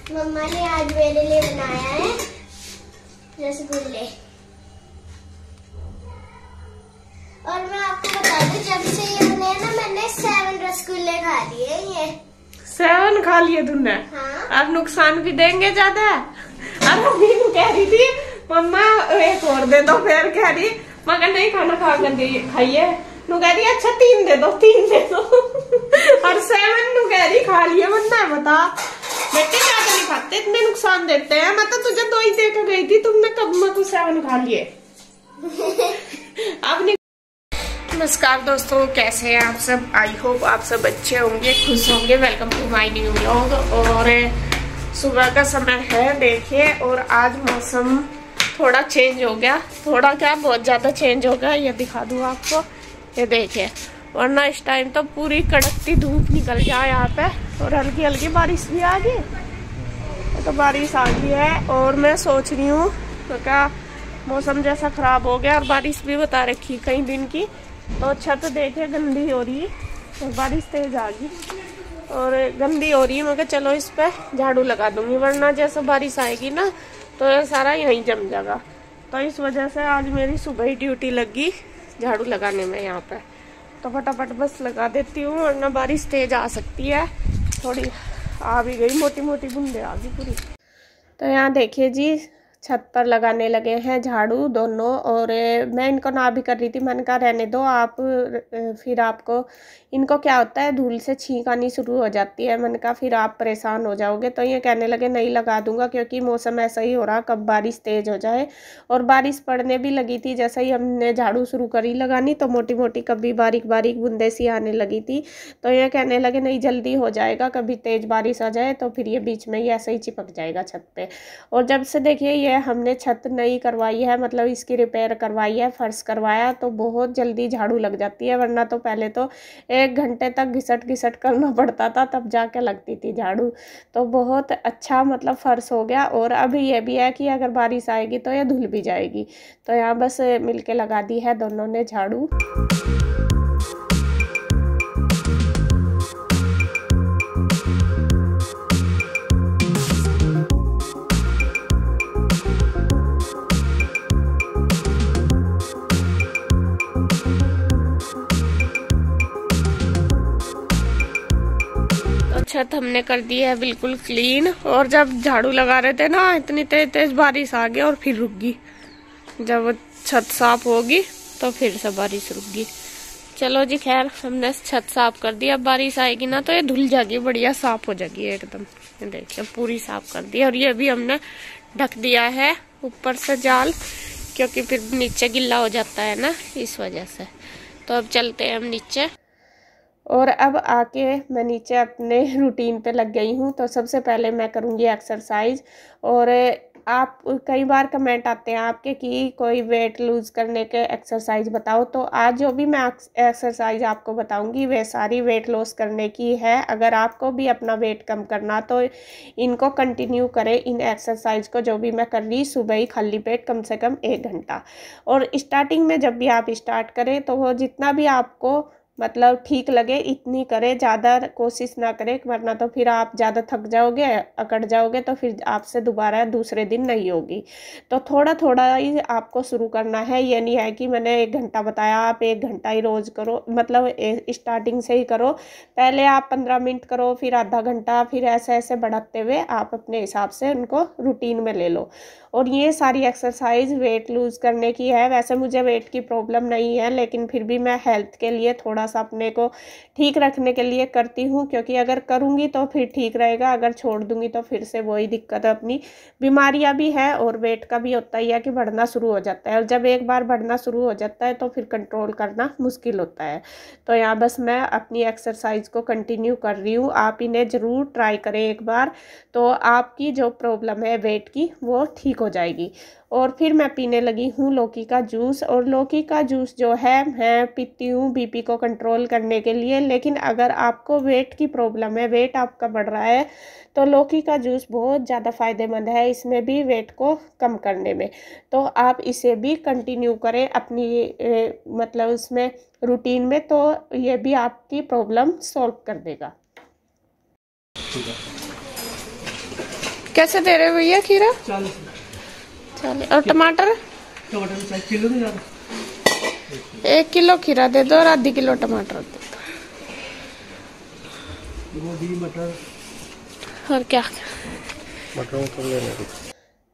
मम्मा ने आज मेरे लिए बनाया है रसगुल्ले। और मैं आपको बता दूं, जब से ये बने ना मैंने 7 रसगुल्ले खा लिए। ये 7 खा लिए तुमने? हाँ। अब नुकसान भी देंगे ज्यादा। और मम्मी कह रही थी मम्मा एक और दे दो, फिर कह रही मगर नहीं खाना खा कर खाइए। नु कह रही अच्छा 3 दे दो, 3 दे दो। और 7 नु कह रही खा लिए। वरना बता बेटे क्या नहीं खाते, इतने नुकसान देते हैं। मैं तो तुझे 2 ही दे के गई थी, तुमने कब में कुछ 7 खा लिए। अब नहीं। नमस्कार दोस्तों, कैसे हैं आप सब? आई होप आप सब अच्छे होंगे, खुश होंगे। Welcome to my new vlog. और सुबह का समय है देखिए, और आज मौसम थोड़ा चेंज हो गया। थोड़ा क्या, बहुत ज्यादा चेंज हो गया। ये दिखा दूँ आपको, ये देखिए। वरना इस टाइम तो पूरी कड़कती धूप निकल जाए यहाँ पे, और हल्की हल्की बारिश भी आ गई। तो बारिश आ गई है, और मैं सोच रही हूँ तो क्या मौसम जैसा खराब हो गया और बारिश भी बता रखी कई दिन की। तो छत देखिए गंदी हो रही है, तो बारिश तेज आ गई और गंदी हो रही है। मैं कहा चलो इस पे झाड़ू लगा दूंगी, वरना जैसे बारिश आएगी ना तो ये सारा यहीं जम जाएगा। तो इस वजह से आज मेरी सुबह ही ड्यूटी लगी झाड़ू लगाने में यहाँ पे। तो फटाफट बस लगा देती हूँ, वरना बारिश तेज आ सकती है। थोड़ी आ भी गई, मोटी मोटी बूंदे आ गई पूरी। तो यहाँ देखिए जी, छत पर लगाने लगे हैं झाड़ू दोनों। और मैं इनको ना भी कर रही थी, मैंने कहा रहने दो आप, फिर आपको इनको क्या होता है धूल से छींक आनी शुरू हो जाती है। मैंने कहा फिर आप परेशान हो जाओगे। तो ये कहने लगे नहीं लगा दूंगा, क्योंकि मौसम ऐसा ही हो रहा, कब बारिश तेज हो जाए। और बारिश पड़ने भी लगी थी, जैसे ही हमने झाड़ू शुरू करी लगानी तो मोटी मोटी कभी बारीक बारीक बूंदे सी आने लगी थी। तो ये कहने लगे नहीं जल्दी हो जाएगा, कभी तेज बारिश आ जाए तो फिर ये बीच में ही ऐसे ही चिपक जाएगा छत पे। और जब से देखिए ये हमने छत नई करवाई है, मतलब इसकी रिपेयर करवाई है, फर्श करवाया, तो बहुत जल्दी झाड़ू लग जाती है। वरना तो पहले तो 1 घंटे तक घिसट घिसट करना पड़ता था, तब जाके लगती थी झाड़ू। तो बहुत अच्छा मतलब फर्श हो गया। और अभी ये भी है कि अगर बारिश आएगी तो ये धुल भी जाएगी। तो यहाँ बस मिलके लगा दी है दोनों ने झाड़ू। छत हमने कर दी है बिल्कुल क्लीन। और जब झाड़ू लगा रहे थे ना, इतनी तेज तेज बारिश आ गई और फिर रुक गई। जब छत साफ होगी तो फिर से बारिश रुक गई। चलो जी, खैर हमने छत साफ कर दी। अब बारिश आएगी ना तो ये धुल जाएगी, बढ़िया साफ हो जाएगी एकदम। ये देखिए पूरी साफ कर दी। और ये भी हमने ढक दिया है ऊपर से जाल, क्योंकि फिर नीचे गिल्ला हो जाता है ना, इस वजह से। तो अब चलते हैं हम नीचे। और अब आके मैं नीचे अपने रूटीन पे लग गई हूँ। तो सबसे पहले मैं करूँगी एक्सरसाइज। और आप कई बार कमेंट आते हैं आपके कि कोई वेट लूज़ करने के एक्सरसाइज बताओ। तो आज जो भी मैं एक्सरसाइज आपको बताऊँगी वे सारी वेट लॉस करने की है। अगर आपको भी अपना वेट कम करना तो इनको कंटिन्यू करें, इन एक्सरसाइज को जो भी मैं कर रही सुबह ही खाली पेट कम से कम 1 घंटा। और स्टार्टिंग में जब भी आप स्टार्ट करें तो वो जितना भी आपको मतलब ठीक लगे इतनी करें, ज़्यादा कोशिश ना करें, वरना तो फिर आप ज़्यादा थक जाओगे, अकड़ जाओगे, तो फिर आपसे दोबारा दूसरे दिन नहीं होगी। तो थोड़ा थोड़ा ही आपको शुरू करना है। ये नहीं है कि मैंने 1 घंटा बताया आप 1 घंटा ही रोज़ करो, मतलब स्टार्टिंग से ही करो। पहले आप 15 मिनट करो, फिर आधा घंटा, फिर ऐसे ऐसे बढ़ाते हुए आप अपने हिसाब से उनको रूटीन में ले लो। और ये सारी एक्सरसाइज वेट लूज़ करने की है। वैसे मुझे वेट की प्रॉब्लम नहीं है, लेकिन फिर भी मैं हेल्थ के लिए थोड़ा सा अपने को ठीक रखने के लिए करती हूँ, क्योंकि अगर करूँगी तो फिर ठीक रहेगा, अगर छोड़ दूँगी तो फिर से वही दिक्कत है। अपनी बीमारियाँ भी है और वेट का भी होता ही है कि बढ़ना शुरू हो जाता है, और जब एक बार बढ़ना शुरू हो जाता है तो फिर कंट्रोल करना मुश्किल होता है। तो यहाँ बस मैं अपनी एक्सरसाइज को कंटिन्यू कर रही हूँ। आप इन्हें ज़रूर ट्राई करें एक बार, तो आपकी जो प्रॉब्लम है वेट की वो ठीक हो जाएगी। और फिर मैं पीने लगी हूँ लौकी का जूस। और लौकी का जूस जो है मैं पीती हूँ बीपी को कंट्रोल करने के लिए। लेकिन अगर आपको वेट की प्रॉब्लम है, वेट आपका बढ़ रहा है, तो लौकी का जूस बहुत ज़्यादा फ़ायदेमंद है इसमें भी वेट को कम करने में। तो आप इसे भी कंटिन्यू करें अपनी मतलब उसमें रूटीन में, तो ये भी आपकी प्रॉब्लम सॉल्व कर देगा। कैसे दे रहे हो भैया खीरा? 40। और टमाटर? टमाटर किलो में ज्यादा 1 किलो खीरा दे दो और आधी किलो टमाटर दे दो। गोभी मटर और क्या? मटरों को लेने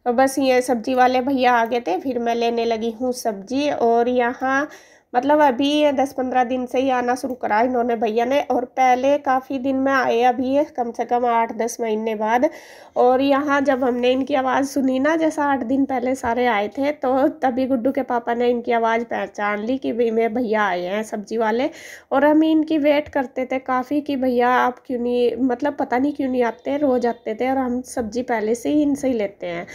और बस ये सब्जी वाले भैया आ गए थे, फिर मैं लेने लगी हूँ सब्जी। और यहाँ मतलब अभी 10-15 दिन से ही आना शुरू करा इन्होंने भैया ने, और पहले काफ़ी दिन में आए, अभी कम से कम 8-10 महीने बाद। और यहाँ जब हमने इनकी आवाज़ सुनी ना, जैसा 8 दिन पहले सारे आए थे, तो तभी गुड्डू के पापा ने इनकी आवाज़ पहचान ली कि भाई मैं भैया आए हैं सब्जी वाले। और हम इनकी वेट करते थे काफ़ी कि भैया आप क्यों नहीं, मतलब पता नहीं क्यों नहीं आते, रोज़ आते थे और हम सब्जी पहले से ही इनसे ही लेते हैं।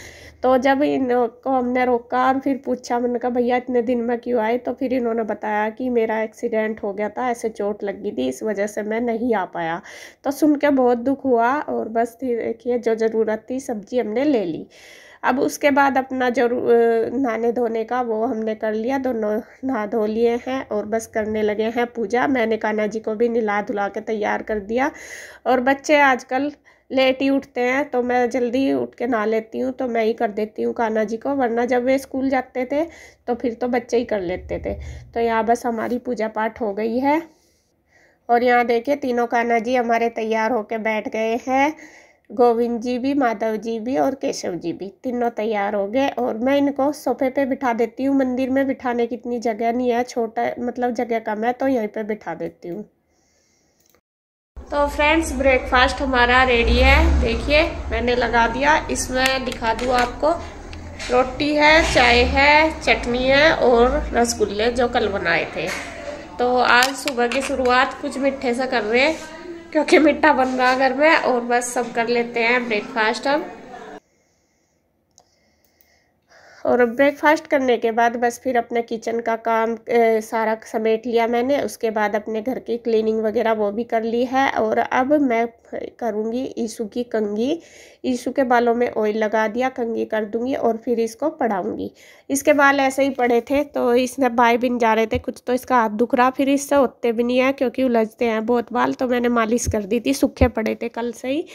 तो जब इनको हमने रोका और फिर पूछा, मैंने कहा भैया इतने दिन में क्यों आए, तो फिर इन्होंने बताया कि मेरा एक्सीडेंट हो गया था, ऐसे चोट लगी थी, इस वजह से मैं नहीं आ पाया। तो सुन के बहुत दुख हुआ। और बस देखिए जो ज़रूरत थी सब्जी हमने ले ली। अब उसके बाद अपना जो नहाने धोने का वो हमने कर लिया, दोनों नहा धो लिए हैं और बस करने लगे हैं पूजा। मैंने कान्हा जी को भी नहला धुला के तैयार कर दिया। और बच्चे आजकल लेट ही उठते हैं, तो मैं जल्दी उठ के नहा लेती हूँ, तो मैं ही कर देती हूँ कान्हा जी को, वरना जब वे स्कूल जाते थे तो फिर तो बच्चे ही कर लेते थे। तो यहाँ बस हमारी पूजा पाठ हो गई है। और यहाँ देखिए तीनों कान्हा जी हमारे तैयार होके बैठ गए हैं। गोविंद जी भी, माधव जी भी और केशव जी भी, तीनों तैयार हो गए। और मैं इनको सोफे पे बिठा देती हूँ, मंदिर में बिठाने की इतनी जगह नहीं है, छोटा मतलब जगह कम है, तो यहीं पे बिठा देती हूँ। तो फ्रेंड्स ब्रेकफास्ट हमारा रेडी है, देखिए मैंने लगा दिया। इसमें दिखा दूँ आपको, रोटी है, चाय है, चटनी है और रसगुल्ले जो कल बनाए थे। तो आज सुबह की शुरुआत कुछ मीठे से कर रहे हैं क्योंकि मीठा बन रहा घर में। और बस सब कर लेते हैं ब्रेकफास्ट अब। और ब्रेकफास्ट करने के बाद बस फिर अपने किचन का काम सारा समेट लिया मैंने। उसके बाद अपने घर की क्लीनिंग वगैरह वो भी कर ली है। और अब मैं करूँगी ईशु की कंघी। ईशु के बालों में ऑयल लगा दिया, कंघी कर दूँगी और फिर इसको पढ़ाऊँगी। इसके बाल ऐसे ही पड़े थे तो इसने बाय बिन जा रहे थे कुछ, तो इसका हाथ दुख रहा, फिर इससे होते भी नहीं है क्योंकि उलझते हैं बहुत बाल। तो मैंने मालिश कर दी थी, सूखे पड़े थे कल से ही।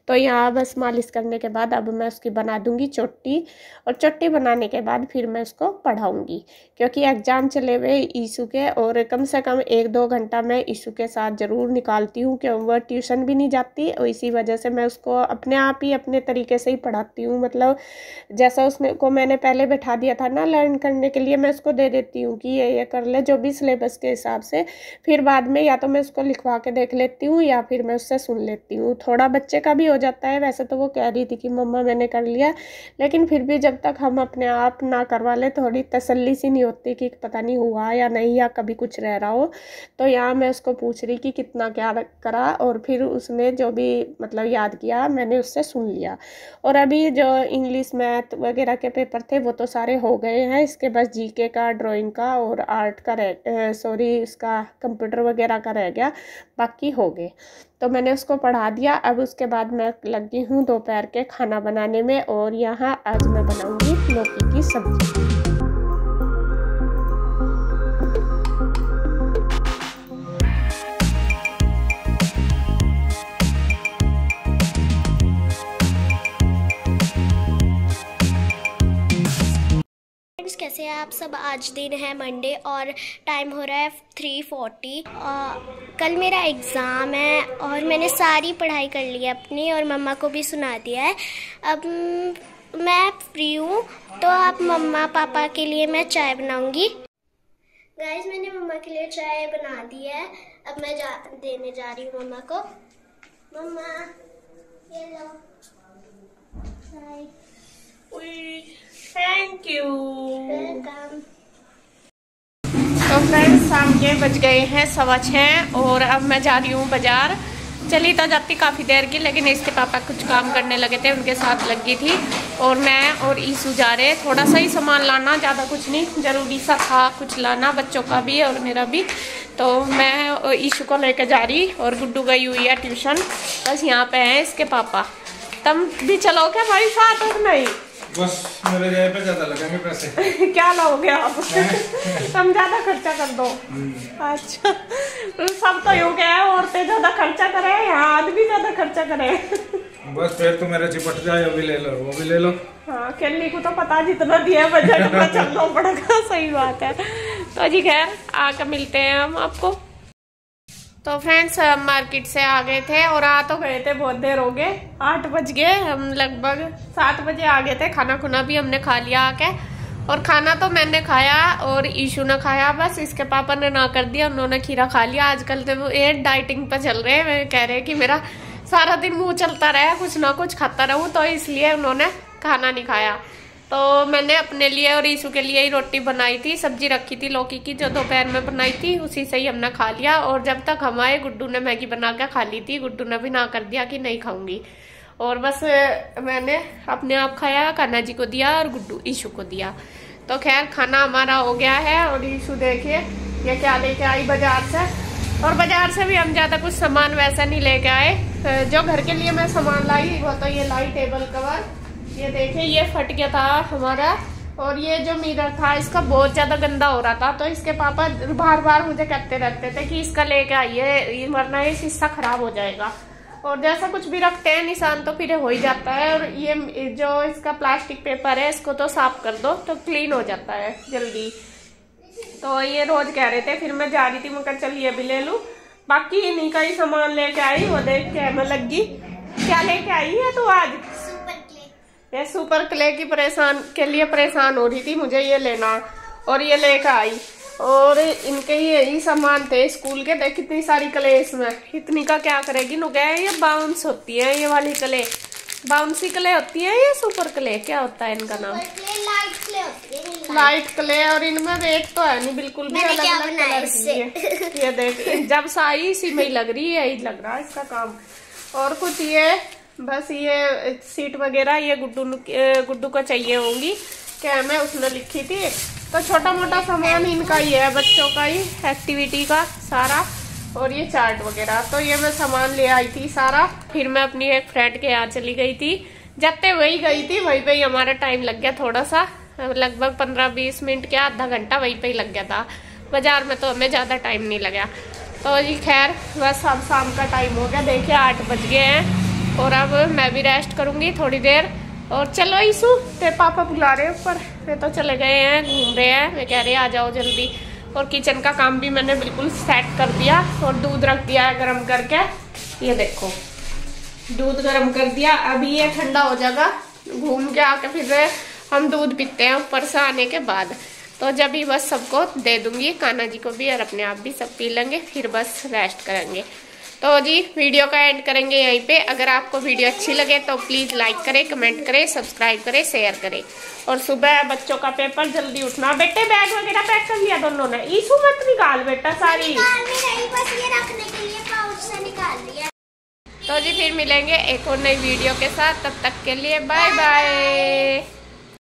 तो यहाँ बस मालिश करने के बाद अब मैं उसकी बना दूँगी चोटी। और चोटी बनाने के बाद फिर मैं उसको पढ़ाऊँगी क्योंकि एग्ज़ाम चले हुए ईशु के। और कम से कम 1-2 घंटा मैं ईशु के साथ ज़रूर निकालती हूँ क्योंकि वह ट्यूशन भी नहीं जाती, और इसी वजह से मैं उसको अपने आप ही अपने तरीके से ही पढ़ाती हूँ। मतलब जैसा उसने को मैंने पहले बैठा दिया था ना लर्न करने के लिए, मैं उसको दे देती हूँ कि ये कर ले जो भी सिलेबस के हिसाब से। फिर बाद में या तो मैं उसको लिखवा के देख लेती हूँ या फिर मैं उससे सुन लेती हूँ। थोड़ा बच्चे का भी हो जाता है। वैसे तो वो कह रही थी कि मम्मा मैंने कर लिया, लेकिन फिर भी जब तक हम अपने आप ना करवा ले थोड़ी तसल्ली सी नहीं होती कि पता नहीं हुआ या नहीं, या कभी कुछ रह रहा हो। तो यहाँ मैं उसको पूछ रही कि कितना क्या करा, और फिर उसने जो भी मतलब याद किया मैंने उससे सुन लिया। और अभी जो इंग्लिश मैथ वगैरह के पेपर थे वो तो सारे हो गए हैं। इसके बस जीके का, ड्राइंग का और आर्ट का इसका कंप्यूटर वगैरह का रह गया, बाकी हो गए। तो मैंने उसको पढ़ा दिया। अब उसके बाद मैं लगी हूँ दोपहर के खाना बनाने में। और यहाँ आज मैं बनाऊँगी लौकी की सब्जी। कैसे हैं आप सब? आज दिन है मंडे और टाइम हो रहा है 3:40। कल मेरा एग्ज़ाम है और मैंने सारी पढ़ाई कर ली है अपनी और मम्मा को भी सुना दिया है। अब मैं फ्री हूँ तो आप मम्मा पापा के लिए मैं चाय बनाऊँगी। गाइस मैंने मम्मा के लिए चाय बना दी है। अब मैं देने जा रही हूँ मम्मा को। मम्मा ये लो चाय। Thank you. वेलकम। तो फ्रेंड्स शाम के बज गए हैं 6:15 और अब मैं जा रही हूँ बाजार। चली तो जाती काफ़ी देर की, लेकिन इसके पापा कुछ काम करने लगे थे, उनके साथ लगी थी। और मैं और ईशु जा रहे, थोड़ा सा ही सामान लाना, ज़्यादा कुछ नहीं, ज़रूरी सा था कुछ लाना, बच्चों का भी और मेरा भी। तो मैं ईशु को लेकर जा रही और गुड्डू गई हुई है ट्यूशन। बस यहाँ पे हैं इसके पापा। तुम भी चलो क्या भाई साथ? और नहीं बस मेरे जगह पे ज्यादा लगेंगे पैसे। क्या लाओगे आप? तुम ज्यादा खर्चा कर दो। अच्छा सब तो यूँ क्या है, औरतें ज्यादा खर्चा करें या आदमी ज्यादा खर्चा करें? बस फिर तो मेरे चिपट जाए, अभी ले लो, वो भी ले लो। हाँ, केली को तो पता जितना दिया बजट में चलना पड़ेगा। सही बात है। तो जी खैर आकर मिलते हैं हम आपको। तो फ्रेंड्स हम मार्केट से आ गए थे और आ तो गए थे, बहुत देर हो गए, 8 बज गए। हम लगभग 7 बजे आ गए थे। खाना खुना भी हमने खा लिया आके, और खाना तो मैंने खाया और ईशू ने खाया, बस इसके पापा ने ना कर दिया, उन्होंने खीरा खा लिया। आजकल तो वो ये डाइटिंग पे चल रहे हैं, वे कह रहे हैं कि मेरा सारा दिन मुंह चलता रहा, कुछ ना कुछ खाता रहूं, तो इसलिए उन्होंने खाना नहीं खाया। तो मैंने अपने लिए और ईशू के लिए ही रोटी बनाई थी, सब्जी रखी थी लौकी की जो दोपहर में बनाई थी, उसी से ही हमने खा लिया। और जब तक हम आए गुड्डू ने मैगी बना के खा ली थी। गुड्डू ने भी ना कर दिया कि नहीं खाऊंगी, और बस मैंने अपने आप खाया, कान्हा जी को दिया और गुड्डू ईशू को दिया। तो खैर खाना हमारा हो गया है। और ईशू देखिए ये क्या लेके आई बाजार से, और बाजार से भी हम ज्यादा कुछ सामान वैसा नहीं लेके आए। जो घर के लिए मैं सामान लाई वो तो ये लाई टेबल कवर, ये देखिए ये फट गया था हमारा, और ये जो मिरर था इसका बहुत ज्यादा गंदा हो रहा था, तो इसके पापा बार बार मुझे कहते रहते थे कि इसका लेके आइए वरना ये शीशा खराब हो जाएगा। और जैसा कुछ भी रखते हैं निशान तो फिर हो ही जाता है। और ये जो इसका प्लास्टिक पेपर है इसको तो साफ कर दो तो क्लीन हो जाता है जल्दी। तो ये रोज कह रहे थे, फिर मैं जा रही थी, मैं चल ये भी ले लूं। बाकी इन्हीं का ही सामान लेके आई, वो देख के मैं लगी। क्या लेके आई है तू आज? ये सुपर क्ले की के लिए परेशान हो रही थी, मुझे ये लेना, और ये लेकर आई। और इनके यही सामान थे स्कूल के। देख कितनी सारी क्ले इसमें, इतनी का क्या करेगी नुगे। ये बाउंस होती है, ये वाली क्ले बाउंसी क्ले होती है, ये सुपर क्ले क्या होता है इनका नाम? Light clay. और इनमें वेट तो है नहीं बिल्कुल भी, अलग अलग कलर की है। ये देख जब साई इसी में ही लग रही है, यही लग रहा है इसका काम। और कुछ ये बस ये सीट वगैरह ये गुड्डू को चाहिए होंगी, क्या मैं उसने लिखी थी। तो छोटा मोटा सामान इनका ही है, बच्चों का ही एक्टिविटी का सारा। और ये चार्ट वगैरह, तो ये मैं सामान ले आई थी सारा। फिर मैं अपनी एक फ्रेंड के यहाँ चली गई थी, जाते वही गई थी, वहीं पे ही हमारा टाइम लग गया थोड़ा सा, लगभग 15-20 मिनट क्या आधा घंटा वहीं पे ही लग गया था। बाजार में तो हमें ज्यादा टाइम नहीं लगा। तो जी खैर बस अब शाम का टाइम हो गया, देखिए 8 बज गए हैं, और अब मैं भी रेस्ट करूंगी थोड़ी देर। और चलो ईशू तेरे पापा बुला रहे ऊपर, वे तो चले गए हैं घूम रहे हैं, वे कह रहे हैं आ जाओ जल्दी। और किचन का काम भी मैंने बिल्कुल सेट कर दिया, और दूध रख दिया है गर्म करके। ये देखो दूध गर्म कर दिया, अभी ये ठंडा हो जाएगा, घूम के आके फिर हम दूध पीते हैं ऊपर से आने के बाद। तो जब ही बस सबको दे दूंगी, कान्हा जी को भी और अपने आप भी सब पी लेंगे, फिर बस रेस्ट करेंगे। तो जी वीडियो का एंड करेंगे यहीं पे। अगर आपको वीडियो अच्छी लगे तो प्लीज लाइक करें, कमेंट करें, सब्सक्राइब करें, शेयर करें। और सुबह बच्चों का पेपर, जल्दी उठना। बेटे बैग वगैरह पैक कर लिया दोनों ने? ईशू मत निकाल बेटा सारी, बस ये रखने के लिए पाउच से निकाल दिया। तो जी फिर मिलेंगे एक और नई वीडियो के साथ, तब तक के लिए बाय बाय।